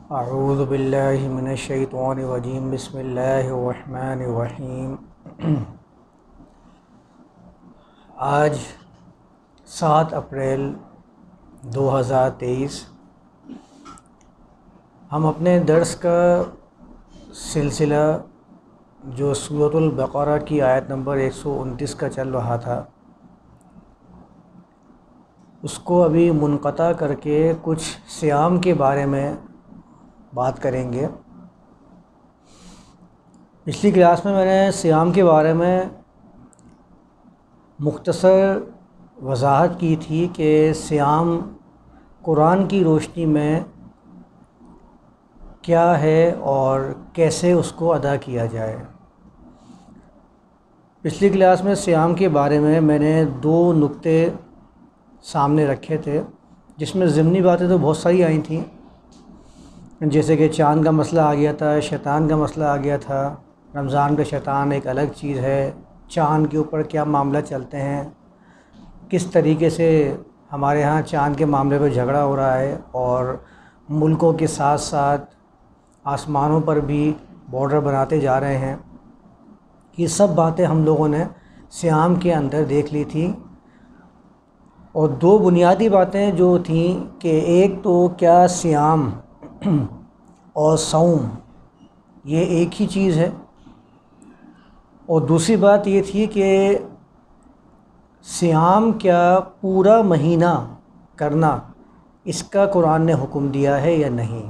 اعوذ باللہ من الشیطان الرجیم بسم اللہ الرحمن الرحیم۔ آج 7 اپریل 2023 ہم اپنے درس کا سلسلہ جو سورۃ البقرہ کی آیت نمبر 129 کا چل رہا تھا اس کو ابھی منقطع کر کے کچھ صیام کے بارے میں بات کریں گے۔ پچھلی کلاس میں نے صیام کے بارے میں مختصر وضاحت کی تھی کہ صیام قرآن کی روشنی میں کیا ہے اور کیسے اس کو ادا کیا جائے۔ پچھلی کلاس میں صیام کے بارے میں نے 2 نقطے سامنے رکھے تھے، جس میں ضمنی باتیں تو بہت ساری آئی تھیں، جیسے کہ چاند کا مسئلہ آ گیا تھا، شیطان کا مسئلہ آ گیا تھا، رمضان کا شیطان ایک الگ چیز ہے، چاند کے اوپر کیا معاملہ چلتے ہیں، کس طریقے سے ہمارے ہاں چاند کے معاملے پہ جھگڑا ہو رہا ہے اور ملکوں کے ساتھ ساتھ آسمانوں پر بھی بارڈر بناتے جا رہے ہیں۔ یہ سب باتیں ہم لوگوں نے صیام کے اندر دیکھ لی تھیں، اور 2 بنیادی باتیں جو تھیں کہ ایک تو کیا صیام اور صوم یہ ایک ہی چیز ہے، اور دوسری بات یہ تھی کہ صیام کیا پورا مہینہ کرنا اس کا قرآن نے حکم دیا ہے یا نہیں،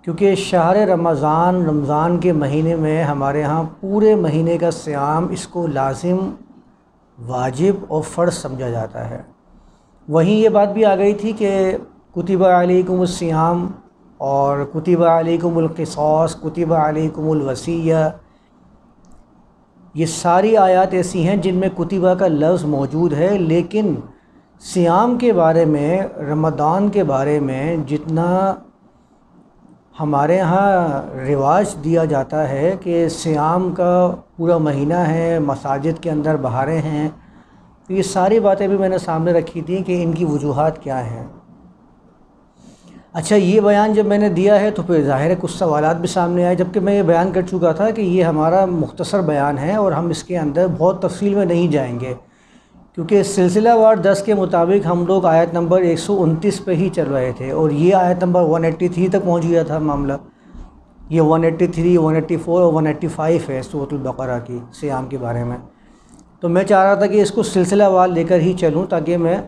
کیونکہ شہر رمضان کے مہینے میں ہمارے ہاں پورے مہینے کا صیام اس کو لازم، واجب اور فرض سمجھا جاتا ہے۔ وہیں یہ بات بھی آ گئی تھی کہ کتب علیکم الصیام اور کتب علیکم القصاص، کتب علیکم الوصیہ، یہ ساری آیات ایسی ہیں جن میں کتبہ کا لفظ موجود ہے، لیکن صیام کے بارے میں، رمضان کے بارے میں جتنا ہمارے ہاں رواج دیا جاتا ہے کہ صیام کا پورا مہینہ ہے، مساجد کے اندر بہاریں ہیں، تو یہ ساری باتیں بھی میں نے سامنے رکھی تھیں کہ ان کی وجوہات کیا ہیں۔ اچھا، یہ بیان جب میں نے دیا ہے تو پھر ظاہر ہے کچھ سوالات بھی سامنے آئے، جبکہ میں یہ بیان کر چکا تھا کہ یہ ہمارا مختصر بیان ہے اور ہم اس کے اندر بہت تفصیل میں نہیں جائیں گے، کیونکہ سلسلہ وار 10 کے مطابق ہم لوگ آیت نمبر 129 پہ ہی چل رہے تھے، اور یہ آیت نمبر 183 تک پہنچ گیا تھا معاملہ۔ یہ 183، 184 اور 185 ہے سورۃ البقرہ کی صیام کے بارے میں۔ تو میں چاہ رہا تھا کہ اس کو سلسلہ وار لے کر ہی چلوں تاکہ میں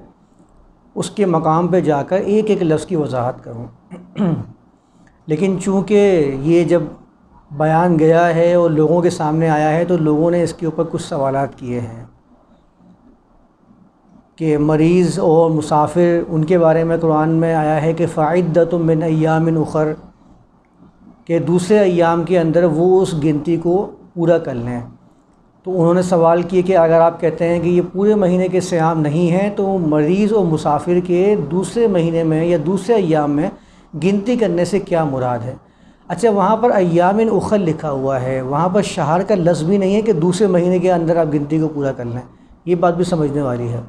اس کے مقام پہ جا کر ایک ایک لفظ کی وضاحت کروں، لیکن چونکہ یہ جب بیان گیا ہے اور لوگوں کے سامنے آیا ہے تو لوگوں نے اس کے اوپر کچھ سوالات کیے ہیں کہ مریض اور مسافر ان کے بارے میں قرآن میں آیا ہے کہ فعدۃ من ایام اخر، کہ دوسرے ایام کے اندر وہ اس گنتی کو پورا کر لیں۔ تو انہوں نے سوال کیے کہ اگر آپ کہتے ہیں کہ یہ پورے مہینے کے صیام نہیں ہیں تو مریض اور مسافر کے دوسرے مہینے میں یا دوسرے ایام میں گنتی کرنے سے کیا مراد ہے؟ اچھا، وہاں پر ایام اخر لکھا ہوا ہے، وہاں پر شہر کا لفظ بھی نہیں ہے کہ دوسرے مہینے کے اندر آپ گنتی کو پورا کر لیں، یہ بات بھی سمجھنے والی ہے۔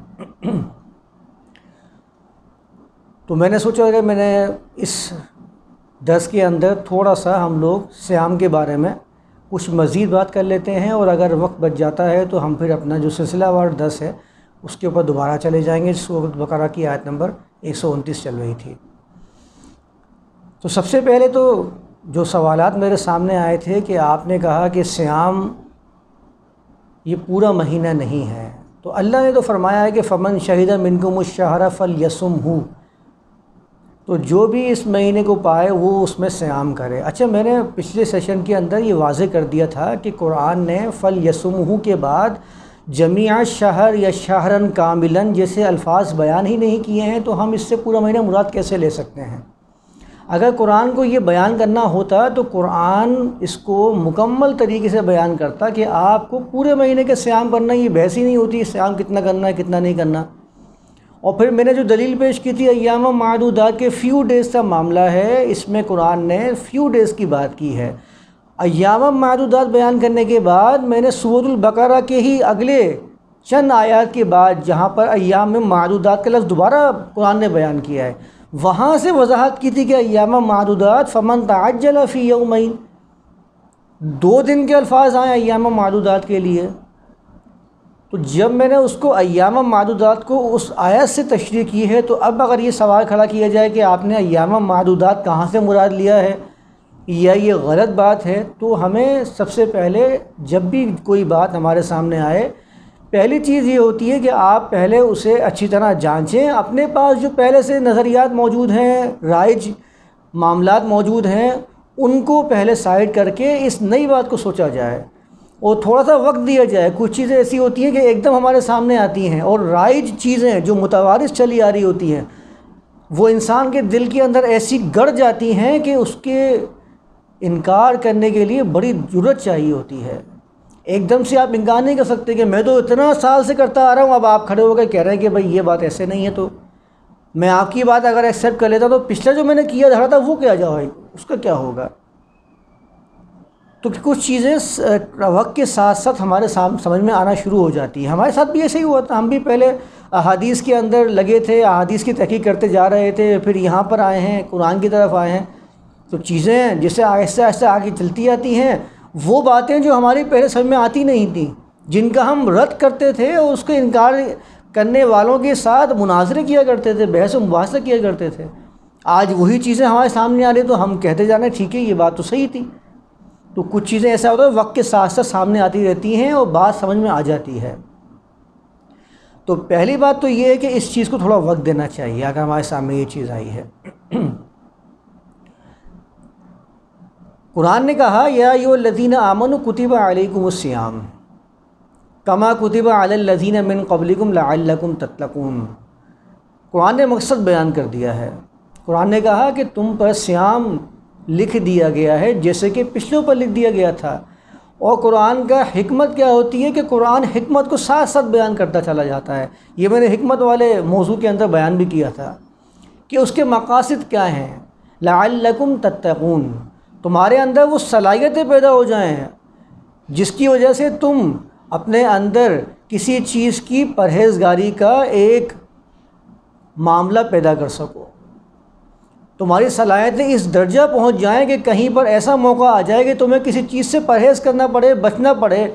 تو میں نے سوچا کہ میں نے اس درس کے اندر تھوڑا سا ہم لوگ صیام کے بارے میں کچھ مزید بات کر لیتے ہیں، اور اگر وقت بچ جاتا ہے تو ہم پھر اپنا جو سلسلہ وار 10 ہے اس کے اوپر دوبارہ چلے جائیں گے۔ سورۃ البقرہ کی آیت نمبر 129 چل رہی تھی۔ تو سب سے پہلے تو جو سوالات میرے سامنے آئے تھے کہ آپ نے کہا کہ صیام یہ پورا مہینہ نہیں ہے، تو اللہ نے تو فرمایا ہے کہ فمن شہد منکم الشہر فلیصمہ، تو جو بھی اس مہینے کو پائے وہ اس میں صیام کرے۔ اچھا، میں نے پچھلے سیشن کے اندر یہ واضح کر دیا تھا کہ قرآن نے فلیصمہ کے بعد جمیع شہر یا شہرن کاملاً جیسے الفاظ بیان ہی نہیں کیے ہیں، تو ہم اس سے پورا مہینہ مراد کیسے لے سکتے ہیں؟ اگر قرآن کو یہ بیان کرنا ہوتا تو قرآن اس کو مکمل طریقے سے بیان کرتا کہ آپ کو پورے مہینے کے صیام کرنا، یہ بحث ہی نہیں ہوتی صیام کتنا کرنا ہے کتنا نہیں کرنا۔ اور پھر میں نے جو دلیل پیش کی تھی ایام معدودات کے فیو ڈیز کا معاملہ ہے، اس میں قرآن نے فیو ڈیز کی بات کی ہے۔ ایام معدودات بیان کرنے کے بعد میں نے سورۃ البقرہ کے ہی اگلے چند آیات کے بعد جہاں پر ایام معدودات کا لفظ دوبارہ قرآن نے بیان کیا ہے، وہاں سے وضاحت کی تھی کہ ایام معدودات فمن تعجل فی یومین، 2 دن کے الفاظ آئے ایام معدودات کے لیے. تو جب میں نے اس کو ایام معدودات کو اس آیت سے تشریح کی ہے، تو اب اگر یہ سوال کھڑا کیا جائے کہ آپ نے ایام معدودات کہاں سے مراد لیا ہے یا یہ غلط بات ہے، تو ہمیں سب سے پہلے جب بھی کوئی بات ہمارے سامنے آئے، پہلی چیز یہ ہوتی ہے کہ آپ پہلے اسے اچھی طرح جانچیں. اپنے پاس جو پہلے سے نظریات موجود ہیں، رائج معاملات موجود ہیں، ان کو پہلے سائڈ کر کے اس نئی بات کو سوچا جائے اور تھوڑا سا وقت دیا جائے. کچھ چیزیں ایسی ہوتی ہیں کہ ایک دم ہمارے سامنے آتی ہیں، اور رائج چیزیں جو متوارث چلی آ رہی ہوتی ہیں وہ انسان کے دل کے اندر ایسی گڑ جاتی ہیں کہ اس کے انکار کرنے کے لیے بڑی جرأت چاہیے ہوتی ہے. ایک دم سے آپ انکار نہیں کر سکتے کہ میں تو اتنا سال سے کرتا آ رہا ہوں، اب آپ کھڑے ہو کے کہہ رہے ہیں کہ بھائی یہ بات ایسے نہیں ہے. تو میں آپ کی بات اگر ایکسیپٹ کر لیتا تو پچھلا جو میں نے کیا دھڑا تھا وہ کیا جائے، اس کا کیا ہوگا. تو کچھ چیزیں وقت کے ساتھ ساتھ ہمارے سمجھ میں آنا شروع ہو جاتی ہیں. ہمارے ساتھ بھی ایسے ہی ہوا تھا. ہم بھی پہلے احادیث کے اندر لگے تھے، احادیث کی تحقیق کرتے جا رہے تھے، پھر یہاں پر آئے ہیں، قرآن کی طرف آئے ہیں. تو چیزیں جسے آہستہ آہستہ آگے چلتی آتی ہیں، وہ باتیں جو ہماری پہلے سمجھ میں آتی نہیں تھیں، جن کا ہم رد کرتے تھے اور اس کے انکار کرنے والوں کے ساتھ مناظرے کیا کرتے تھے، بحث و مباحثہ کیا کرتے تھے، آج وہی چیزیں ہمارے سامنے آ رہی تو ہم کہتے جا رہے ہیں ٹھیک ہے یہ بات تو صحیح تھی. تو کچھ چیزیں ایسا ہوتا ہے وقت کے ساتھ ساتھ سامنے آتی رہتی ہیں اور بات سمجھ میں آ جاتی ہے. تو پہلی بات تو یہ ہے کہ اس چیز کو تھوڑا وقت دینا چاہیے اگر ہمارے سامنے یہ چیز آئی ہے. قرآن نے کہا یا ایھا الذین آمنوا کتب علیکم الصیام کما کتب علی الذین من قبلکم لعلکم تتقون. قرآن نے مقصد بیان کر دیا ہے. قرآن نے کہا کہ تم پر صیام لکھ دیا گیا ہے جیسے کہ پچھلوں پر لکھ دیا گیا تھا. اور قرآن کا حکمت کیا ہوتی ہے کہ قرآن حکمت کو ساتھ ساتھ بیان کرتا چلا جاتا ہے. یہ میں نے حکمت والے موضوع کے اندر بیان بھی کیا تھا کہ اس کے مقاصد کیا ہیں. لعلکم تتقون، تمہارے اندر وہ صلاحیتیں پیدا ہو جائیں جس کی وجہ سے تم اپنے اندر کسی چیز کی پرہیزگاری کا ایک معاملہ پیدا کر سکو. تمہاری صلاحیتیں اس درجہ پہنچ جائیں کہ کہیں پر ایسا موقع آ جائے کہ تمہیں کسی چیز سے پرہیز کرنا پڑے، بچنا پڑے،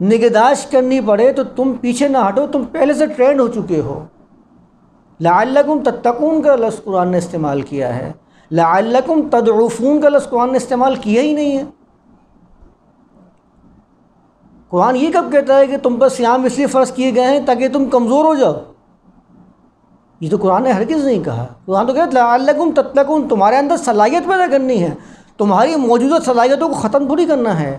نگہداشت کرنی پڑے تو تم پیچھے نہ ہٹو، تم پہلے سے ٹرینڈ ہو چکے ہو. لعلکم تتقون کا لفظ قرآن نے استعمال کیا ہے. لعلکم تضعفون کا لفظ قرآن نے استعمال کیا ہی نہیں ہے. قرآن یہ کب کہتا ہے کہ تم پر صیام اس لیے فرض کیے گئے ہیں تاکہ تم کمزور ہو جاؤ؟ یہ تو قرآن نے ہرگز نہیں کہا. قرآن تو کہتا ہے لعلکم تتقون، تمہارے اندر صلاحیت پیدا کرنی ہے، تمہاری موجودہ صلاحیتوں کو ختم تھوڑی کرنا ہے.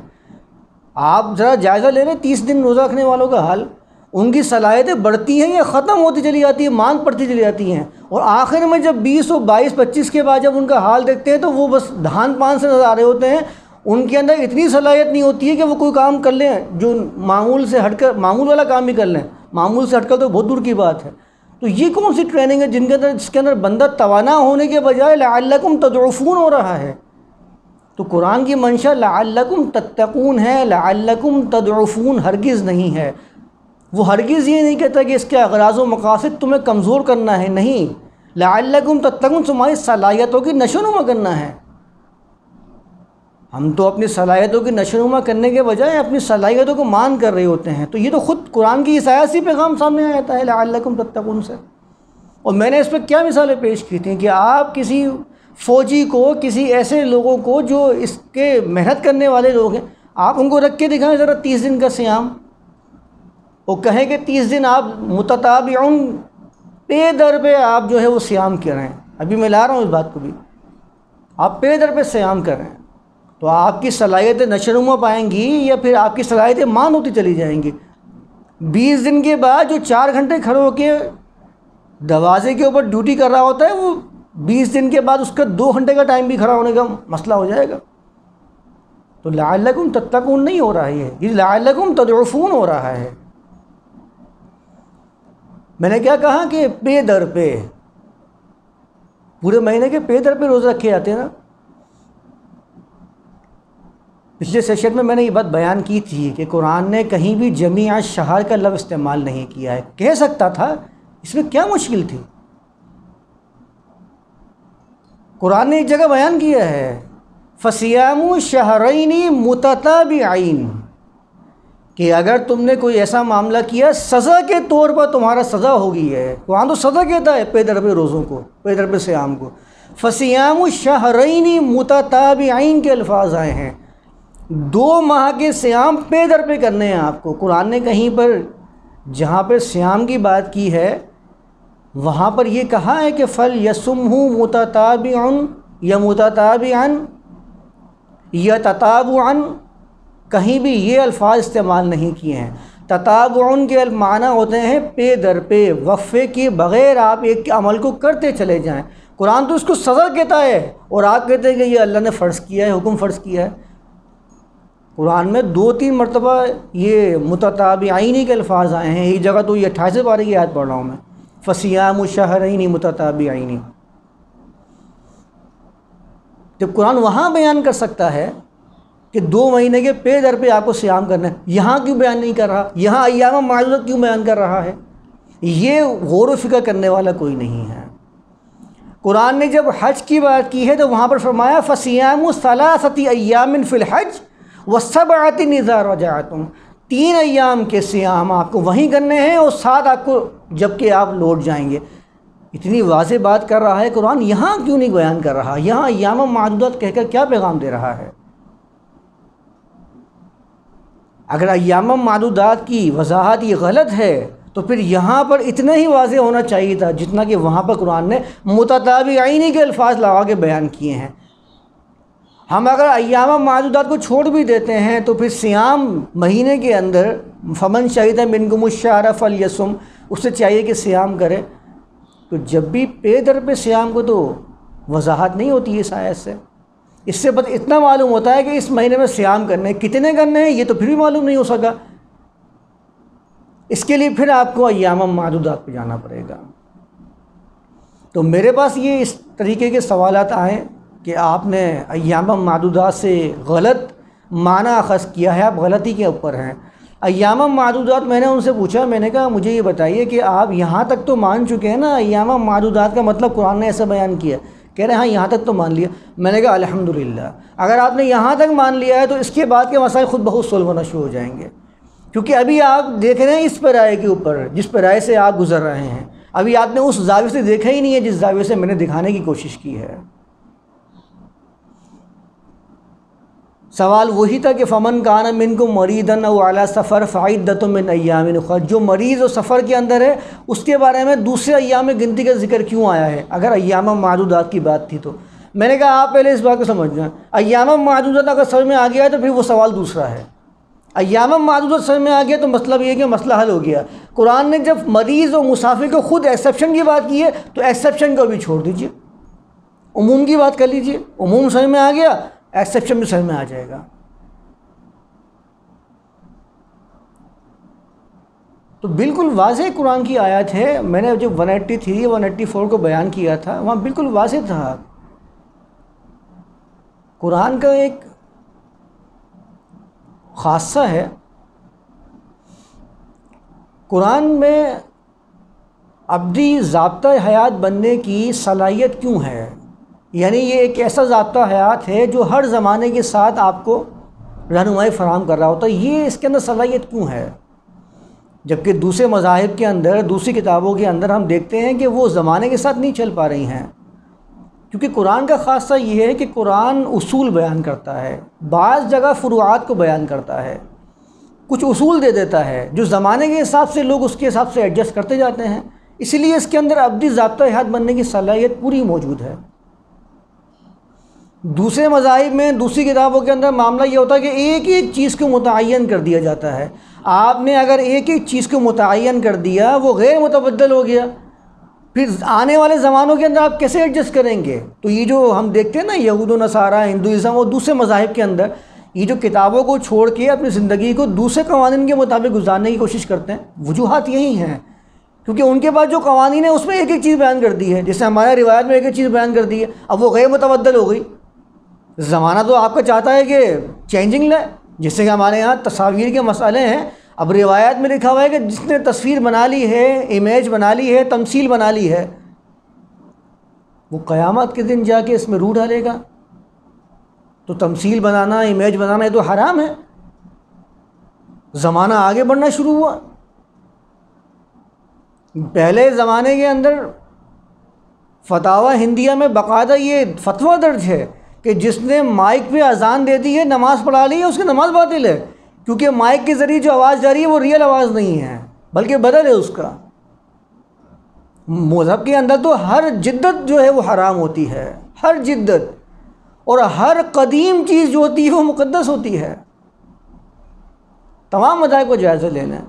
آپ ذرا جائزہ لے لیں 30 دن روزہ رکھنے والوں کا حال، ان کی صلاحیتیں بڑھتی ہیں یا ختم ہوتی چلی جاتی ہیں، مانگ پڑتی چلی جاتی ہیں، اور آخر میں جب 20 اور 22 25 کے بعد جب ان کا حال دیکھتے ہیں تو وہ بس دھان پان سے نظر آ رہے ہوتے ہیں. ان کے اندر اتنی صلاحیت نہیں ہوتی ہے کہ وہ کوئی کام کر لیں جو معمول سے ہٹ کر، معمول والا کام بھی کر لیں، معمول سے ہٹ کر تو بہت دور کی بات ہے. تو یہ کون سی ٹریننگ ہے جس کے اندر بندہ توانا ہونے کے بجائے لعلکم تضعفون ہو رہا ہے؟ تو قرآن کی منشا لعلکم تتقون ہے، لعلکم تضعفون ہرگز نہیں ہے. وہ ہرگز یہ نہیں کہتا کہ اس کے اغراض و مقاصد تمہیں کمزور کرنا ہے، نہیں. لعلکم تتقون تمہاری صلاحیتوں کی نشوونما کرنا ہے. ہم تو اپنی صلاحیتوں کی نشوونما کرنے کے بجائے اپنی صلاحیتوں کو مان کر رہے ہوتے ہیں. تو یہ تو خود قرآن کی اس آیت سے پیغام سامنے آ جاتا ہے لعلکم تتقون سے. اور میں نے اس پہ کیا مثالیں پیش کی تھیں کہ آپ کسی فوجی کو، کسی ایسے لوگوں کو جو اس کے محنت کرنے والے لوگ ہیں، آپ ان کو رکھ کے دکھائیں ذرا 30 دن کا صیام، اور کہیں کہ 30 دن آپ متتابعون پے در پہ آپ جو ہے وہ صیام کر رہے ہیں. ابھی میں لا رہا ہوں اس بات کو بھی، آپ پے در پہ صیام کر رہے ہیں، تو آپ کی صلاحیتیں نشوونما پائیں گی یا پھر آپ کی صلاحیتیں مان ہوتی چلی جائیں گی؟ 20 دن کے بعد جو 4 گھنٹے کھڑے ہو کے دروازے کے اوپر ڈیوٹی کر رہا ہوتا ہے، وہ 20 دن کے بعد اس کا 2 گھنٹے کا ٹائم بھی کھڑا ہونے کا مسئلہ ہو جائے گا. تو لعلکم تتقون نہیں ہو رہا ہے، یہ لعلکم تضعفون ہو رہا ہے. میں نے کیا کہا کہ پے در پہ، پورے مہینے کے پے در پہ روزہ رکھے جاتے ہیں نا. پچھلے سیشن میں نے یہ بات بیان کی تھی کہ قرآن نے کہیں بھی جمیع الشہر کا لفظ استعمال نہیں کیا ہے. کہہ سکتا تھا، اس میں کیا مشکل تھی؟ قرآن نے ایک جگہ بیان کیا ہے فَصِيَامُ شَهْرَيْنِ مُتَتَابِعَيْنِ کہ اگر تم نے کوئی ایسا معاملہ کیا سزا کے طور پر تمہارا سزا ہوگی ہے. قرآن تو سزا کہتا ہے پے در پہ روزوں کو، پے در پہ صیام کو. فَصِيَامُ شَهْرَيْنِ مُتَتَابِعَيْنِ کے الفاظ آئے ہیں، 2 ماہ کے صیام پے در پہ کرنے ہیں آپ کو. قرآن نے کہیں پر جہاں پہ صیام کی بات کی ہے وہاں پر یہ کہا ہے کہ فَلْيَصُمْهُ مُتَتَابِعٌ یا مُتَتَابِعًا یا تتابعًا، کہیں بھی یہ الفاظ استعمال نہیں کیے ہیں. تتابعًا کے معنی ہوتے ہیں پے در پہ، وقفے کے بغیر آپ ایک عمل کو کرتے چلے جائیں. قرآن تو اس کو سزا کہتا ہے اور آپ کہتے ہیں کہ یہ اللہ نے فرض کیا ہے، حکم فرض کیا ہے. قرآن میں 2-3 مرتبہ یہ متتابعین کے الفاظ آئے ہیں. ایک جگہ تو یہ 28 پارے کی آیت پڑھ رہا ہوں میں، فَصِيَامُ شَهْرَيْنِ مُتَتَابِعَيْنِ. جب قرآن وہاں بیان کر سکتا ہے کہ 2 مہینے کے پے در پہ آپ کو صیام کرنا ہے، یہاں کیوں بیان نہیں کر رہا؟ یہاں ایام معدودہ کیوں بیان کر رہا ہے؟ یہ غور و فکر کرنے والا کوئی نہیں ہے. قرآن نے جب حج کی بات کی ہے تو وہاں پر فرمایا فَصِيَامُ 3 أَيَّامٍ فِي الْحَجِّ وَسَبْعَةٍ إِذَا رَجَعْتُمْ. 3 ایام کے صیام آپ کو وہیں کرنے ہیں اور 7 آپ کو جب کہ آپ لوٹ جائیں گے. اتنی واضح بات کر رہا ہے قرآن، یہاں کیوں نہیں بیان کر رہا؟ یہاں ایام معدودات کہہ کر کیا پیغام دے رہا ہے؟ اگر ایام معدودات کی وضاحت یہ غلط ہے تو پھر یہاں پر اتنا ہی واضح ہونا چاہیے تھا جتنا کہ وہاں پر قرآن نے متتابعین کے الفاظ لگا کے بیان کیے ہیں. ہم اگر ایام معدودات کو چھوڑ بھی دیتے ہیں تو پھر صیام مہینے کے اندر فمن شہد منکم الشہر فلیصم، اس سے چاہیے کہ صیام کرے. تو جب بھی پے در پہ صیام کو تو وضاحت نہیں ہوتی ہے اس آیت سے. اس سے بس اتنا معلوم ہوتا ہے کہ اس مہینے میں صیام کرنے کتنے کرنے ہیں یہ تو پھر بھی معلوم نہیں ہو سکا. اس کے لیے پھر آپ کو ایام معدودات پہ جانا پڑے گا. تو میرے پاس یہ اس طریقے کے سوالات آئے کہ آپ نے ایام معدودات سے غلط معنی اخذ کیا ہے، آپ غلطی کے اوپر ہیں. ایام معدودات میں نے ان سے پوچھا، میں نے کہا مجھے یہ بتائیے کہ آپ یہاں تک تو مان چکے ہیں نا ایام معدودات کا مطلب قرآن نے ایسا بیان کیا؟ کہہ رہے ہیں ہاں یہاں تک تو مان لیا. میں نے کہا الحمدللہ، اگر آپ نے یہاں تک مان لیا ہے تو اس کے بعد کے مسائل خود بخود سولو ہونا شروع ہو جائیں گے. کیونکہ ابھی آپ دیکھ رہے ہیں اس پیرائے کے اوپر، جس پیرائے سے آپ گزر رہے ہیں، ابھی آپ نے اس زاویے سے دیکھا ہی نہیں ہے جس زاویے سے میں نے دکھانے کی کوشش کی ہے. سوال وہی تھا کہ فمن کان منکم مریضا او علی سفر فعدۃ من ایام اخر، جو مریض اور سفر کے اندر ہے اس کے بارے میں دوسرے ایام گنتی کا ذکر کیوں آیا ہے اگر ایام معدودات کی بات تھی تو؟ میں نے کہا آپ پہلے اس بات کو سمجھ جائیں، ایام معدودات اگر سمجھ میں آ گیا ہے تو پھر وہ سوال دوسرا ہے. ایام معدودات سمجھ میں آ گیا تو مطلب یہ کہ مسئلہ حل ہو گیا. قرآن نے جب مریض اور مسافر کو خود ایکسیپشن کی بات کی ہے تو ایکسیپشن کو بھی چھوڑ دیجئے، عموم کی بات کر لیجئے. عموم سمجھ میں آ گیا، ایکسیپشن بھی سمجھ میں آ جائے گا. تو بالکل واضح قرآن کی آیت ہے. میں نے جب 183 184 کو بیان کیا تھا وہاں بالکل واضح تھا. قرآن کا ایک خاصہ ہے، قرآن میں ابدی ضابطہ حیات بننے کی صلاحیت کیوں ہے؟ یعنی یہ ایک ایسا ضابطہ حیات ہے جو ہر زمانے کے ساتھ آپ کو رہنمائی فراہم کر رہا ہوتا ہے. یہ اس کے اندر صلاحیت کیوں ہے؟ جبکہ دوسرے مذاہب کے اندر، دوسری کتابوں کے اندر ہم دیکھتے ہیں کہ وہ زمانے کے ساتھ نہیں چل پا رہی ہیں. کیونکہ قرآن کا خاصہ یہ ہے کہ قرآن اصول بیان کرتا ہے، بعض جگہ فروعات کو بیان کرتا ہے، کچھ اصول دے دیتا ہے جو زمانے کے حساب سے لوگ اس کے حساب سے ایڈجسٹ کرتے جاتے ہیں. اسی لیے اس کے اندر ابدی ضابطہ حیات بننے کی صلاحیت پوری موجود ہے. دوسرے مذاہب میں، دوسری کتابوں کے اندر معاملہ یہ ہوتا ہے کہ ایک ایک چیز کو متعین کر دیا جاتا ہے. آپ نے اگر ایک ایک چیز کو متعین کر دیا وہ غیر متبدل ہو گیا، پھر آنے والے زمانوں کے اندر آپ کیسے ایڈجسٹ کریں گے؟ تو یہ جو ہم دیکھتے ہیں نا یہود و نصارہ، ہندوازم اور دوسرے مذاہب کے اندر یہ جو کتابوں کو چھوڑ کے اپنی زندگی کو دوسرے قوانین کے مطابق گزارنے کی کوشش کرتے ہیں، وجوہات یہی ہیں کیونکہ ان کے پاس جو قوانین ہیں اس میں ایک ایک چیز بیان کر دی ہے. جیسے ہمارے روایت میں ایک ایک چیز بیان کر دی ہے، اب وہ غیر متبدل ہو گئی. زمانہ تو آپ کا چاہتا ہے کہ چینجنگ لائے، جیسے کہ ہمارے یہاں تصاویر کے مسئلے ہیں. اب روایت میں لکھا ہوا ہے کہ جس نے تصویر بنا لی ہے، امیج بنا لی ہے، تمثیل بنا لی ہے، وہ قیامت کے دن جا کے اس میں روح ڈالے گا. تو تمثیل بنانا، امیج بنانا یہ تو حرام ہے. زمانہ آگے بڑھنا شروع ہوا. پہلے زمانے کے اندر فتاوی ہندیہ میں باقاعدہ یہ فتویٰ درج ہے کہ جس نے مائک پہ اذان دے دی ہے، نماز پڑھا لی ہے، اس کی نماز باطل ہے، کیونکہ مائک کے ذریعے جو آواز جا رہی ہے وہ ریئل آواز نہیں ہے بلکہ بدل ہے اس کا. مذہب کے اندر تو ہر جدت جو ہے وہ حرام ہوتی ہے، ہر جدت، اور ہر قدیم چیز جو ہوتی ہے وہ مقدس ہوتی ہے. تمام مذاہب کو جائزہ لینا ہے.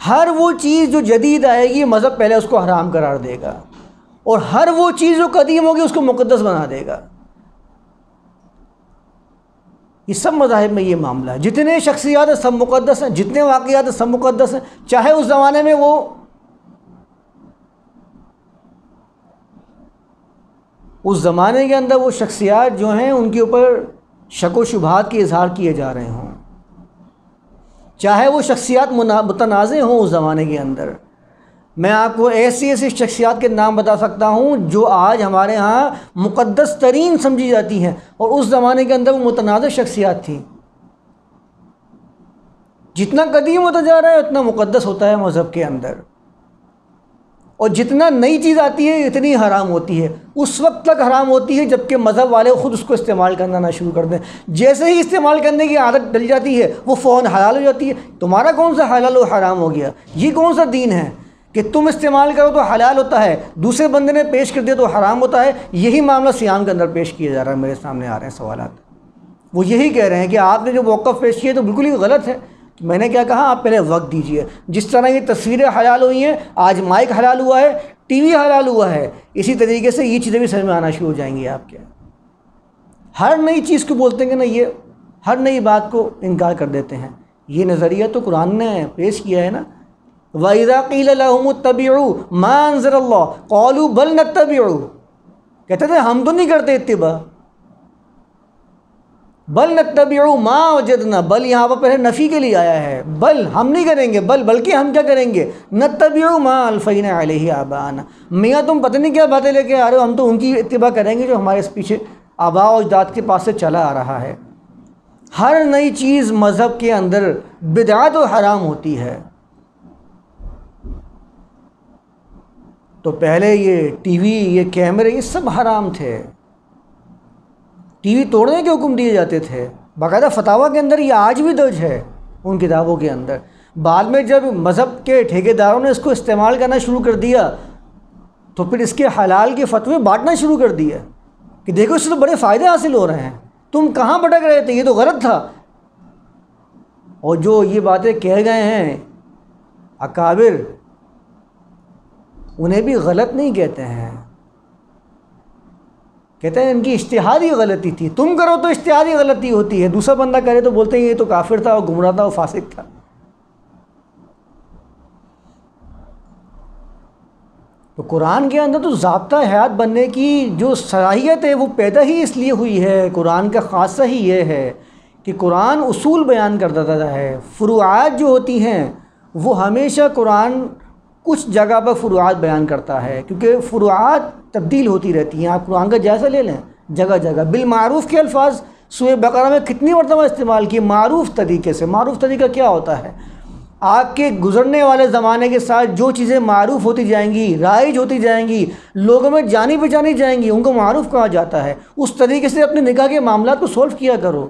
ہر وہ چیز جو جدید آئے گی مذہب پہلے اس کو حرام قرار دے گا، اور ہر وہ چیز جو قدیم ہوگی اس کو مقدس بنا دے گا. یہ سب مذاہب میں یہ معاملہ ہے. جتنے شخصیات ہیں سب مقدس ہیں، جتنے واقعات ہیں سب مقدس ہیں، چاہے اس زمانے میں وہ اس زمانے کے اندر وہ شخصیات جو ہیں ان کے اوپر شک و شبہات کے اظہار کیے جا رہے ہوں، چاہے وہ شخصیات متنازع ہوں اس زمانے کے اندر. میں آپ کو ایسی ایسی شخصیات کے نام بتا سکتا ہوں جو آج ہمارے ہاں مقدس ترین سمجھی جاتی ہیں، اور اس زمانے کے اندر وہ متنازع شخصیات تھیں. جتنا قدیم ہوتا جا رہا ہے اتنا مقدس ہوتا ہے مذہب کے اندر، اور جتنا نئی چیز آتی ہے اتنی حرام ہوتی ہے. اس وقت تک حرام ہوتی ہے جب کہ مذہب والے خود اس کو استعمال کرنا نہ شروع کر دیں. جیسے ہی استعمال کرنے کی عادت ڈل جاتی ہے وہ فوراً حلال ہو جاتی ہے. تمہارا کون سا حلال و حرام ہو گیا؟ یہ کون سا دین ہے کہ تم استعمال کرو تو حلال ہوتا ہے، دوسرے بندے نے پیش کر دیا تو حرام ہوتا ہے؟ یہی معاملہ سیام کے اندر پیش کیا جا رہا ہے. میرے سامنے آ رہے ہیں سوالات، وہ یہی کہہ رہے ہیں کہ آپ نے جو موقف پیش کیا تو بالکل ہی غلط ہے. میں نے کیا کہا؟ آپ پہلے وقت دیجئے. جس طرح یہ تصویریں حلال ہوئی ہیں، آج مائک حلال ہوا ہے، ٹی وی حلال ہوا ہے، اسی طریقے سے یہ چیزیں بھی سمجھ میں آنا شروع ہو جائیں گی آپ کے. ہر نئی چیز کو بولتے ہیں نا، یہ ہر نئی بات کو انکار کر دیتے ہیں. یہ نظریہ تو قرآن نے پیش کیا ہے نا. وَإِذَا قِيلَ لَهُمُ اتَّبِعُوا مَا أَنزَلَ اللَّهُ قَالُوا بَلْ نَتَّبِعُ، کہتے تھے ہم تو نہیں کرتے اتباع. بل نتبع ما وجدنا، بل یہاں پر پہلے نفی کے لیے آیا ہے. بل ہم نہیں کریں گے، بلکہ ہم کیا کریں گے؟ نتبع ما الفینا علیہ آباءنا. میاں تم پتہ نہیں کیا باتیں لے کے آ رہے ہو، ہم تو ان کی اتباع کریں گے جو ہمارے اس پیچھے آباء و اجداد کے پاس سے چلا آ رہا ہے. ہر نئی چیز مذہب کے اندر بدعت و حرام ہوتی ہے. تو پہلے یہ ٹی وی، یہ کیمرے، یہ سب حرام تھے. ٹی وی توڑنے کے حکم دیے جاتے تھے باقاعدہ فتاویٰ کے اندر. یہ آج بھی درج ہے ان کتابوں کے اندر. بعد میں جب مذہب کے ٹھیکیداروں نے اس کو استعمال کرنا شروع کر دیا تو پھر اس کے حلال کے فتوے بانٹنا شروع کر دیا کہ دیکھو اس سے تو بڑے فائدے حاصل ہو رہے ہیں، تم کہاں بھٹک رہے تھے، یہ تو غلط تھا. اور جو یہ باتیں کہہ گئے ہیں اکابر، انہیں بھی غلط نہیں کہتے ہیں، کہتے ہیں ان کی اجتہادی غلطی تھی. تم کرو تو اجتہادی غلطی ہوتی ہے، دوسرا بندہ کرے تو بولتے ہیں یہ تو کافر تھا، وہ گمراہ تھا، وہ فاسق تھا. تو قرآن کے اندر تو ضابطہ حیات بننے کی جو صلاحیت ہے وہ پیدا ہی اس لیے ہوئی ہے. قرآن کا خاصہ ہی یہ ہے کہ قرآن اصول بیان کرتا ہے. فروعات جو ہوتی ہیں وہ ہمیشہ قرآن کچھ جگہ پر فروعات بیان کرتا ہے، کیونکہ فروعات تبدیل ہوتی رہتی ہیں. آپ قرآن کا جائزہ لے لیں، جگہ جگہ بالمعروف کے الفاظ سورہ بقرہ میں کتنی مرتبہ استعمال کیے معروف طریقے سے. معروف طریقہ کیا ہوتا ہے؟ آپ کے گزرنے والے زمانے کے ساتھ جو چیزیں معروف ہوتی جائیں گی، رائج ہوتی جائیں گی، لوگوں میں جانی پہچانی جائیں گی، ان کو معروف کہا جاتا ہے. اس طریقے سے اپنے نکاح کے معاملات کو سولو کیا کرو.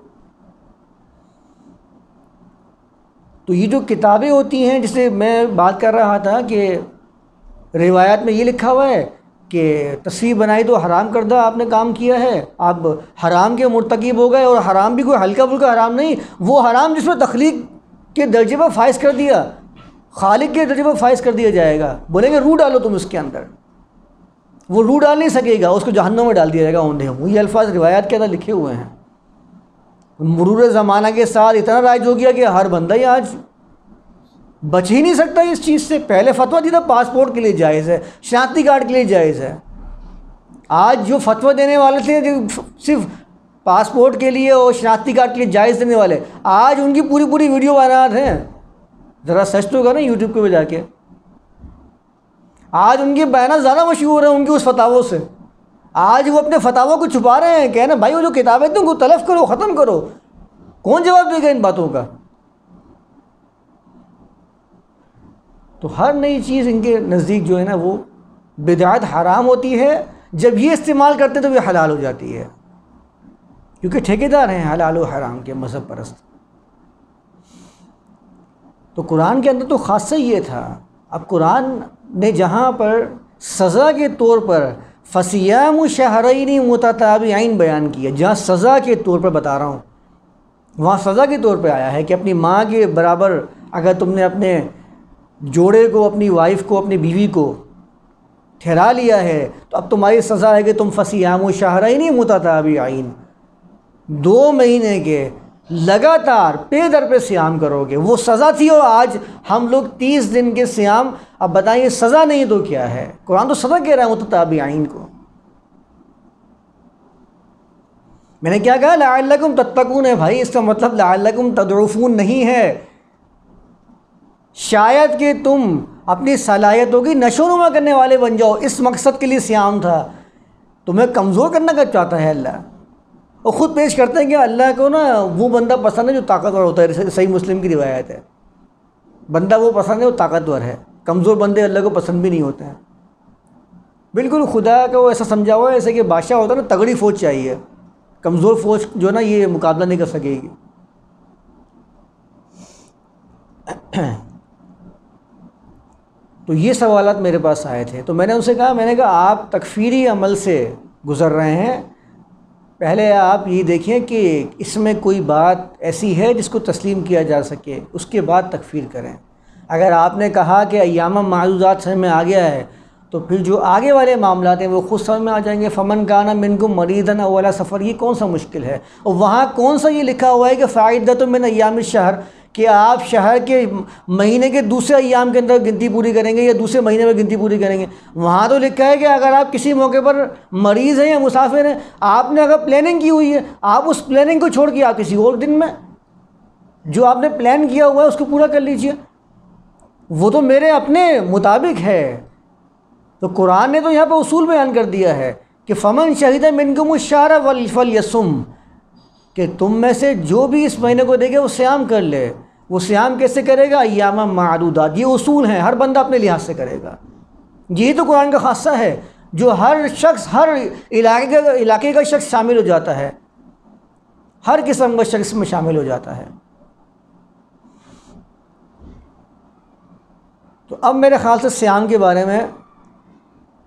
تو یہ جو کتابیں ہوتی ہیں، جسے میں بات کر رہا تھا کہ روایات میں یہ لکھا ہوا ہے کہ تصویر بنائی تو حرام کردہ آپ نے کام کیا ہے، آپ حرام کے مرتکب ہو گئے. اور حرام بھی کوئی ہلکا پھلکا حرام نہیں، وہ حرام جس میں تخلیق کے درجے پر فائز کر دیا، خالق کے درجے پر فائز کر دیا جائے گا. بولیں گے روح ڈالو تم اس کے اندر، وہ روح ڈال نہیں سکے گا، اس کو جہنم میں ڈال دیا جائے گا اوندھے ہوں. یہ الفاظ روایات کے اندر لکھے ہوئے ہیں. مرور زمانہ کے ساتھ اتنا رائج ہو گیا کہ ہر بندہ ہی آج بچ ہی نہیں سکتا اس چیز سے. پہلے فتویٰ دیتا پاسپورٹ کے لیے جائز ہے، شناختی کارڈ کے لیے جائز ہے. آج جو فتویٰ دینے والے تھے جو صرف پاسپورٹ کے لیے اور شناختی کارڈ کے لیے جائز دینے والے، آج ان کی پوری پوری ویڈیو بیانات ہیں. ذرا سرچ تو کریں یوٹیوب پہ جا کے. آج ان کے بیانات زیادہ مشہور ہیں ان کے اس فتاووں سے. آج وہ اپنے فتاویٰ کو چھپا رہے ہیں، کہنا بھائی وہ جو کتابیں تم کو تلف کرو، ختم کرو. کون جواب دے گا ان باتوں کا؟ تو ہر نئی چیز ان کے نزدیک جو ہے نا وہ بدعت حرام ہوتی ہے، جب یہ استعمال کرتے ہیں تو یہ حلال ہو جاتی ہے، کیونکہ ٹھیکیدار ہیں حلال و حرام کے، مذہب پرست. تو قرآن کے اندر تو خاصہ یہ تھا. اب قرآن نے جہاں پر سزا کے طور پر فصیام شہرین متتابعین بیان کیا، جہاں سزا کے طور پر بتا رہا ہوں، وہاں سزا کے طور پہ آیا ہے کہ اپنی ماں کے برابر اگر تم نے اپنے جوڑے کو، اپنی وائف کو، اپنی بیوی کو ٹھہرا لیا ہے تو اب تمہاری سزا ہے کہ تم فصیام شہرین متتابعین 2 مہینے کے لگاتار پے در پہ سیام کرو گے. وہ سزا تھی اور آج ہم لوگ 30 دن کے سیام. اب بتائیے سزا نہیں تو کیا ہے؟ قرآن تو سزا کہہ رہا ہے متتابعین کو. میں نے کیا کہا؟ لعلکم تتقون ہے بھائی، اس کا مطلب لعلکم تضعفون نہیں ہے. شاید کہ تم اپنی صلاحیتوں کی نشو و نما کرنے والے بن جاؤ، اس مقصد کے لیے سیام تھا. تمہیں کمزور کرنا کا چاہتا ہے اللہ. اور خود پیش کرتے ہیں کہ اللہ کو نا وہ بندہ پسند ہے جو طاقتور ہوتا ہے. صحیح مسلم کی روایت ہے، بندہ وہ پسند ہے وہ طاقتور ہے، کمزور بندے اللہ کو پسند بھی نہیں ہوتے ہیں. بالکل خدا کو ایسا سمجھا ہوا ہے ایسے کہ بادشاہ ہوتا ہے نا، تگڑی فوج چاہیے، کمزور فوج جو ہے نا یہ مقابلہ نہیں کر سکے گی. تو یہ سوالات میرے پاس آئے تھے، تو میں نے ان سے کہا آپ تکفیری عمل سے گزر رہے ہیں، پہلے آپ یہ دیکھیں کہ اس میں کوئی بات ایسی ہے جس کو تسلیم کیا جا سکے، اس کے بعد تکفیر کریں. اگر آپ نے کہا کہ ایام معدودات سمجھ میں آ گیا ہے تو پھر جو آگے والے معاملات ہیں وہ خود سمجھ میں آ جائیں گے. فمن کان منکم مریضا او علی سفر، یہ کون سا مشکل ہے؟ اور وہاں کون سا یہ لکھا ہوا ہے کہ فعدۃ من ایام الشہر، کہ آپ شہر کے مہینے کے دوسرے ایام کے اندر گنتی پوری کریں گے یا دوسرے مہینے میں گنتی پوری کریں گے؟ وہاں تو لکھا ہے کہ اگر آپ کسی موقع پر مریض ہیں یا مسافر ہیں، آپ نے اگر پلاننگ کی ہوئی ہے، آپ اس پلاننگ کو چھوڑ کے آپ کسی اور دن میں جو آپ نے پلان کیا ہوا ہے اس کو پورا کر لیجئے. وہ تو میرے اپنے مطابق ہے. تو قرآن نے تو یہاں پہ اصول بیان کر دیا ہے کہ فمن شہد منکم الشہر فلیصم، کہ تم میں سے جو بھی اس مہینے کو دیکھے وہ سیام کر لے. وہ سیام کیسے کرے گا؟ ایام معدودات. یہ اصول ہیں، ہر بندہ اپنے لحاظ سے کرے گا. یہی تو قرآن کا خاصہ ہے جو ہر شخص، ہر علاقے کا شخص شامل ہو جاتا ہے، ہر قسم کا شخص میں شامل ہو جاتا ہے. تو اب میرے خیال سے سیام کے بارے میں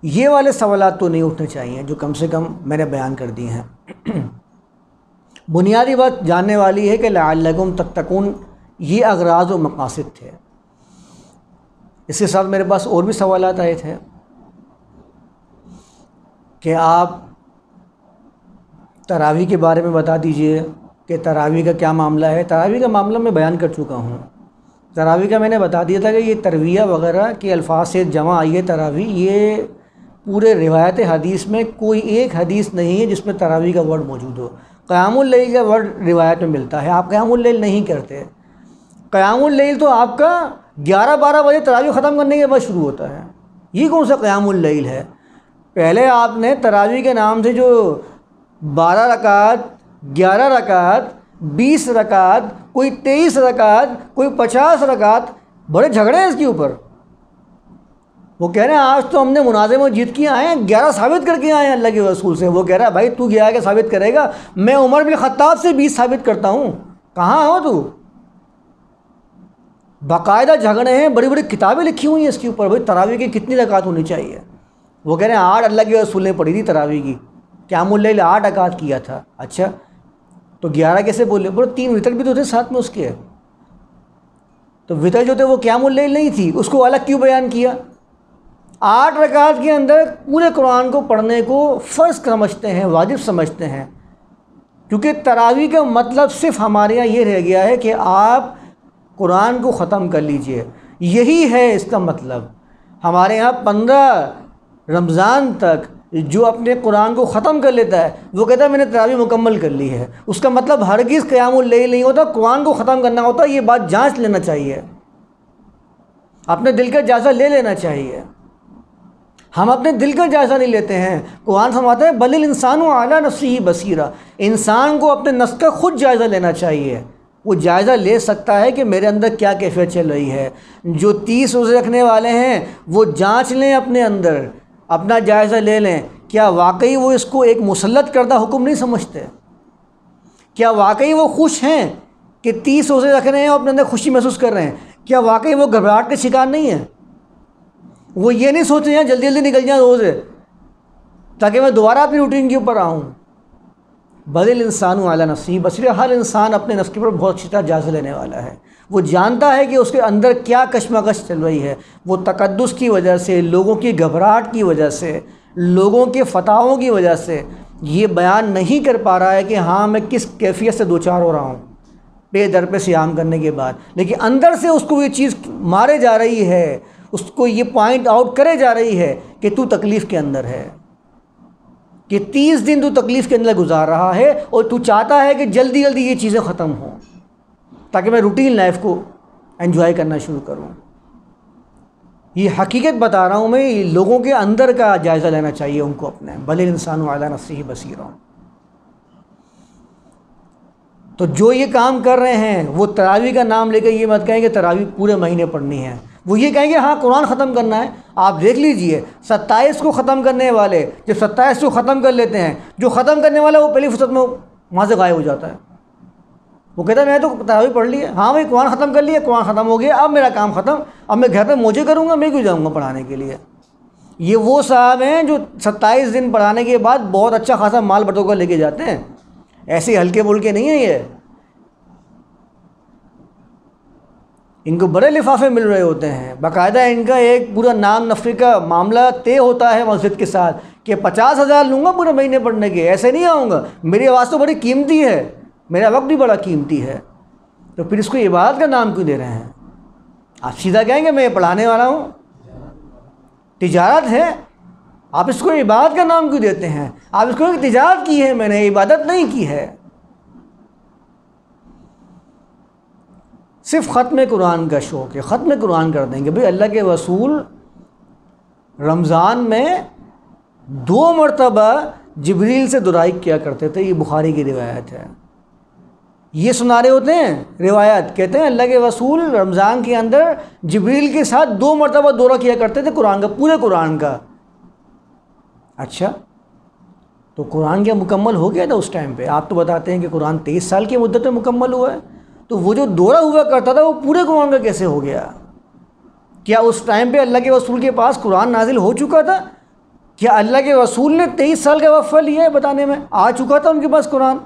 یہ والے سوالات تو نہیں اٹھنے چاہیے جو کم سے کم میں نے بیان کر دی ہیں. بنیادی بات جاننے والی ہے کہ لعلکم تتقون یہ اغراض و مقاصد تھے. اس کے ساتھ میرے پاس اور بھی سوالات آئے تھے کہ آپ تراویح کے بارے میں بتا دیجئے کہ تراویح کا کیا معاملہ ہے. تراویح کا معاملہ میں بیان کر چکا ہوں. تراویح کا میں نے بتا دیا تھا کہ یہ ترویہ وغیرہ کے الفاظ سے جمع آئی ہے تراویح. یہ پورے روایت حدیث میں کوئی ایک حدیث نہیں ہے جس میں تراویح کا ورڈ موجود ہو. قیام اللیل کا ورڈ روایت میں ملتا ہے، آپ قیام اللیل نہیں کرتے. قیام اللیل تو آپ کا 11-12 بجے تراویح ختم کرنے کے بعد شروع ہوتا ہے. یہ کون سا قیام اللیل ہے؟ پہلے آپ نے تراویح کے نام سے جو 12 رکعت، 11 رکعت، 20 رکعت، کوئی 23 رکعت، کوئی 50 رکعت، بڑے جھگڑے ہیں اس کے اوپر. وہ کہہ رہے ہیں آج تو ہم نے مناظرے میں جیت کے آئے ہیں، 11 ثابت کر کے آئے ہیں اللہ کے رسول سے. وہ کہہ رہا ہے بھائی تو 11 کے ثابت کرے گا، میں عمر بن خطاب سے 20 ثابت کرتا ہوں. کہاں ہو تو؟ باقاعدہ جھگڑے ہیں، بڑی بڑی کتابیں لکھی ہوئی ہیں اس کے اوپر. بھائی تراویح کی کتنی رکعت ہونی چاہیے؟ وہ کہہ رہے ہیں 8 اللہ کے رسول نے پڑھی تھی تراویح کی، قیام اللیل 8 رکعت کیا تھا. اچھا تو 11 کیسے بولے؟ بولے 3 وتر بھی تو تھے ساتھ میں اس کے. تو وتر جو تھے وہ قیام اللیل نہیں تھی، اس کو الگ کیوں بیان کیا؟ 8 رکعت کے اندر پورے قرآن کو پڑھنے کو فرض سمجھتے ہیں، واجب سمجھتے ہیں، کیونکہ تراویح کا مطلب صرف ہمارے یہاں یہ رہ گیا ہے کہ آپ قرآن کو ختم کر لیجئے. یہی ہے اس کا مطلب. ہمارے یہاں 15 رمضان تک جو اپنے قرآن کو ختم کر لیتا ہے وہ کہتا ہے میں نے تراویح مکمل کر لی ہے. اس کا مطلب ہرگز قیام اللیل نہیں ہوتا، قرآن کو ختم کرنا ہوتا. یہ بات جانچ لینا چاہیے، اپنے دل کا جائزہ لے لینا چاہیے. ہم اپنے دل کا جائزہ نہیں لیتے ہیں۔ قرآن فرماتا ہے بل الانسان علی نفسہ بصیرہ، انسان کو اپنے نفس کا خود جائزہ لینا چاہیے۔ وہ جائزہ لے سکتا ہے کہ میرے اندر کیا کیفیت چل رہی ہے۔ جو 30 روزے رکھنے والے ہیں وہ جانچ لیں اپنے اندر، اپنا جائزہ لے لیں، کیا واقعی وہ اس کو ایک مسلط کردہ حکم نہیں سمجھتے؟ کیا واقعی وہ خوش ہیں کہ 30 روزے رکھ رہے ہیں اور اپنے اندر خوشی محسوس کر رہے ہیں؟ کیا واقعی وہ گھبراہٹ کے شکار نہیں ہیں؟ وہ یہ نہیں سوچ رہے ہیں جلدی جلدی نکل جائیں روزے تاکہ میں دوبارہ اپنی روٹین کے اوپر آؤں؟ بل الانسان علی نفسہ بصیرہ، ہر انسان اپنے نفس کے اوپر بہت اچھی طرح جائزہ لینے والا ہے۔ وہ جانتا ہے کہ اس کے اندر کیا کشمکش چل رہی ہے۔ وہ تقدس کی وجہ سے، لوگوں کی گھبراہٹ کی وجہ سے، لوگوں کے فتاووں کی وجہ سے یہ بیان نہیں کر پا رہا ہے کہ ہاں میں کس کیفیت سے دوچار ہو رہا ہوں پے در پہ صیام کرنے کے بعد، لیکن اندر سے اس کو یہ چیز مارے جا رہی ہے، اس کو یہ پوائنٹ آؤٹ کرے جا رہی ہے کہ تو تکلیف کے اندر ہے، کہ 30 دن تو تکلیف کے اندر گزار رہا ہے اور تو چاہتا ہے کہ جلدی جلدی یہ چیزیں ختم ہوں تاکہ میں روٹین لائف کو انجوائے کرنا شروع کروں۔ یہ حقیقت بتا رہا ہوں میں، لوگوں کے اندر کا جائزہ لینا چاہیے ان کو اپنے، بل الانسان علی نفسہ بصیرہ۔ تو جو یہ کام کر رہے ہیں وہ تراویح کا نام لے کے یہ مت کہیں کہ تراویح پورے مہینے پڑھنی ہے، وہ یہ کہیں گے ہاں قرآن ختم کرنا ہے۔ آپ دیکھ لیجئے 27 کو ختم کرنے والے جب 27 کو ختم کر لیتے ہیں، جو ختم کرنے والا وہ پہلی فرصت میں وہاں سے غائب ہو جاتا ہے۔ وہ کہتا ہے میں تو تراویح پڑھ لی ہے، ہاں بھائی قرآن ختم کر لیا، قرآن ختم ہو گیا، اب میرا کام ختم، اب میں گھر پہ موجے کروں گا، میں کیوں جاؤں گا پڑھانے کے لیے۔ یہ وہ صاحب ہیں جو 27 دن پڑھانے کے بعد بہت اچھا خاصا مال بٹو کر لے کے جاتے ہیں، ایسے ہلکے بلکے نہیں ہیں یہ، ان کو بڑے لفافے مل رہے ہوتے ہیں، باقاعدہ ان کا ایک پورا نام نفری کا معاملہ طے ہوتا ہے مسجد کے ساتھ کہ 50,000 لوں گا پورے مہینے پڑھنے کے، ایسے نہیں آؤں گا، میری آواز تو بڑی قیمتی ہے، میرا وقت بھی بڑا قیمتی ہے، تو پھر اس کو عبادت کا نام کیوں دے رہے ہیں؟ آپ سیدھا کہیں گے میں پڑھانے والا ہوں، تجارت ہے، آپ اس کو عبادت کا نام کیوں دیتے ہیں؟ آپ اس کو ایک تجارت کی ہے، میں نے عبادت نہیں کی ہے۔ صرف ختم قرآن کا شوق ہے، ختم قرآن کر دیں گے۔ بھئی اللہ کے رسول رمضان میں 2 مرتبہ جبریل سے دعائیں کیا کرتے تھے، یہ بخاری کی روایت ہے۔ یہ سنا رہے ہوتے ہیں روایت، کہتے ہیں اللہ کے رسول رمضان کے اندر جبریل کے ساتھ 2 مرتبہ دورہ کیا کرتے تھے قرآن کا، پورے قرآن کا۔ اچھا تو قرآن کیا مکمل ہو گیا تھا اس ٹائم پہ؟ آپ تو بتاتے ہیں کہ قرآن 23 سال کی مدت میں مکمل ہوا ہے، تو وہ جو دورہ ہوا کرتا تھا وہ پورے قرآن کا کیسے ہو گیا؟ کیا اس ٹائم پہ اللہ کے رسول کے پاس قرآن نازل ہو چکا تھا؟ کیا اللہ کے رسول نے 23 سال کا وقفہ لیا ہے بتانے میں؟ آ چکا تھا ان کے پاس قرآن؟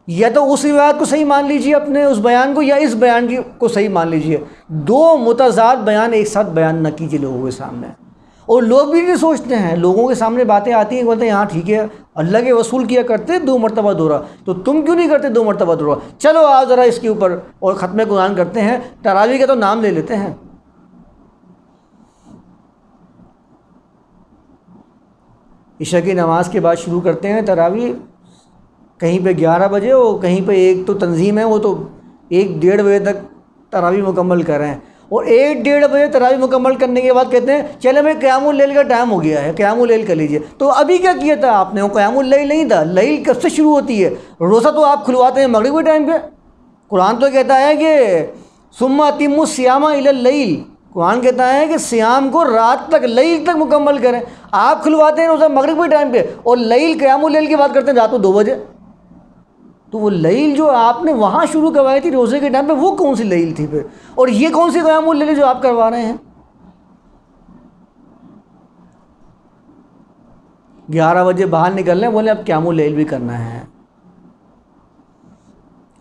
یا تو اس روایت کو صحیح مان لیجئے اپنے اس بیان کو، یا اس بیان کو صحیح مان لیجئے۔ 2 متضاد بیان ایک ساتھ بیان نہ کیجئے لوگوں کے سامنے۔ اور لوگ بھی نہیں سوچتے ہیں، لوگوں کے سامنے باتیں آتی ہیں، بولتے ہیں ہاں ٹھیک ہے اللہ کے رسول کیا کرتے 2 مرتبہ دورہ، تو تم کیوں نہیں کرتے 2 مرتبہ دورہ؟ چلو آؤ ذرا اس کے اوپر اور ختم قرآن کرتے ہیں، تراویح کا تو نام لے لیتے ہیں۔ عشاء کی نماز کے بعد شروع کرتے ہیں تراویح، کہیں پہ 11 بجے اور کہیں پہ ایک تو تنظیم ہے وہ تو 1-1:30 بجے تک تراویح مکمل کر رہے ہیں، اور 1-1:30 بجے تراویح مکمل کرنے کے بعد کہتے ہیں چلے بھائی قیام اللیل کا ٹائم ہو گیا ہے، قیام اللیل کر لیجئے۔ تو ابھی کیا کیا تھا آپ نے؟ وہ قیام اللیل نہیں تھا، لیل کب سے شروع ہوتی ہے؟ روزہ تو آپ کھلواتے ہیں مغرب کے ٹائم پہ، قرآن تو کہتا ہے کہ ثم اتموا الصیام الی اللیل، قرآن کہتا ہے کہ صیام کو رات تک، لیل تک مکمل کریں۔ آپ کھلواتے ہیں روزہ مغرب کے ٹائم پہ، اور لیل قیام اللیل کی بات کرتے ہیں رات کو 2 بجے۔ تو وہ لیل جو آپ نے وہاں شروع کروائی تھی روزے کے ٹائم پہ، وہ کون سی لیل تھی پھر؟ اور یہ کون سی قیام اللیل جو آپ کروا رہے ہیں؟ 11 بجے باہر نکل رہے ہیں، بولے اب قیام اللیل بھی کرنا ہے۔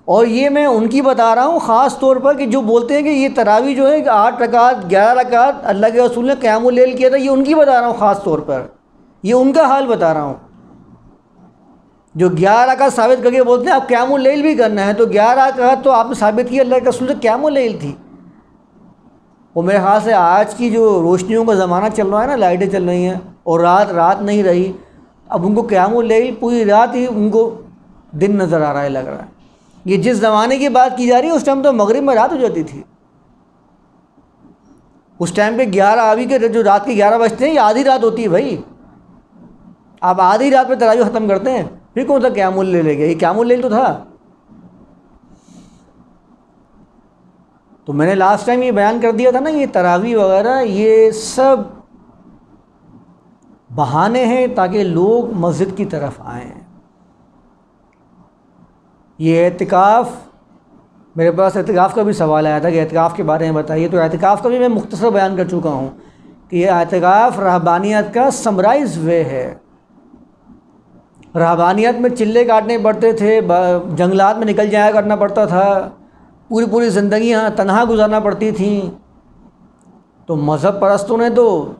اور یہ میں ان کی بتا رہا ہوں خاص طور پر کہ جو بولتے ہیں کہ یہ تراویح جو ہے 8 رکعت 11 رکعت اللہ کے رسول نے قیام اللیل کیا تھا، یہ ان کی بتا رہا ہوں خاص طور پر، یہ ان کا حال بتا رہا ہوں۔ جو 11 رکعت ثابت کر کے بولتے ہیں اب قیام اللیل بھی کرنا ہے، تو 11 رکعت تو آپ نے ثابت کی اللہ کے رسول سے قیام اللیل تھی۔ وہ میرے خیال سے آج کی جو روشنیوں کا زمانہ چل رہا ہے نا، لائٹیں چل رہی ہیں اور رات نہیں رہی، اب ان کو قیام اللیل پوری رات ہی ان کو دن نظر آ رہا ہے، لگ رہا ہے۔ یہ جس زمانے کی بات کی جا رہی ہے اس ٹائم تو مغرب میں رات ہو جاتی تھی، اس ٹائم پہ 11 ابھی کے جو رات کے 11 بجتے ہیں یہ آدھی رات ہوتی ہے بھائی. آپ آدھی رات میں تراویح ختم کرتے ہیں, پھر کون سا قیام اللیل لے گئے؟ یہ قیام اللیل تو تھا. تو میں نے لاسٹ ٹائم یہ بیان کر دیا تھا نا, یہ تراویح وغیرہ یہ سب بہانے ہیں تاکہ لوگ مسجد کی طرف آئیں. یہ اعتکاف, میرے پاس اعتکاف کا بھی سوال آیا تھا کہ اعتکاف کے بارے میں بتائیے, تو اعتکاف کا بھی میں مختصر بیان کر چکا ہوں کہ یہ اعتکاف رہبانیت کا سمرائز وے ہے. رہبانیت میں چلے کاٹنے پڑتے تھے, جنگلات میں نکل جایا کرنا پڑتا تھا, پوری زندگیاں تنہا گزارنا پڑتی تھیں. تو مذہب پرستوں نے تو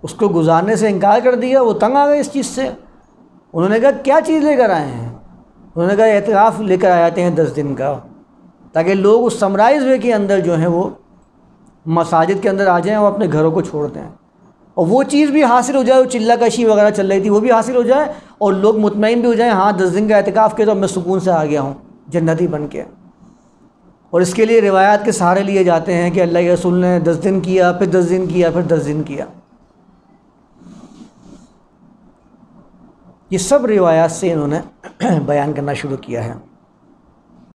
اس کو گزارنے سے انکار کر دیا, وہ تنگ آ گئے اس چیز سے. انہوں نے کہا کیا چیز لے کر آئے ہیں؟ انہوں نے کہا اعتکاف لے کر آتے ہیں 10 دن کا, تاکہ لوگ اس سمرائز وے کے اندر جو ہیں وہ مساجد کے اندر آ جائیں اور اپنے گھروں کو چھوڑ دیں, اور وہ چیز بھی حاصل ہو جائے, وہ چلہ کشی وغیرہ چل رہی تھی وہ بھی حاصل ہو جائے, اور لوگ مطمئن بھی ہو جائیں ہاں 10 دن کا اعتکاف کیا تو میں سکون سے آ گیا ہوں جنتی بن کے. اور اس کے لیے روایات کے سہارے لیے جاتے ہیں کہ اللہ کے رسول نے 10 دن کیا, پھر 10 دن کیا, پھر 10 دن کیا. یہ سب روایات سے انہوں نے بیان کرنا شروع کیا ہے.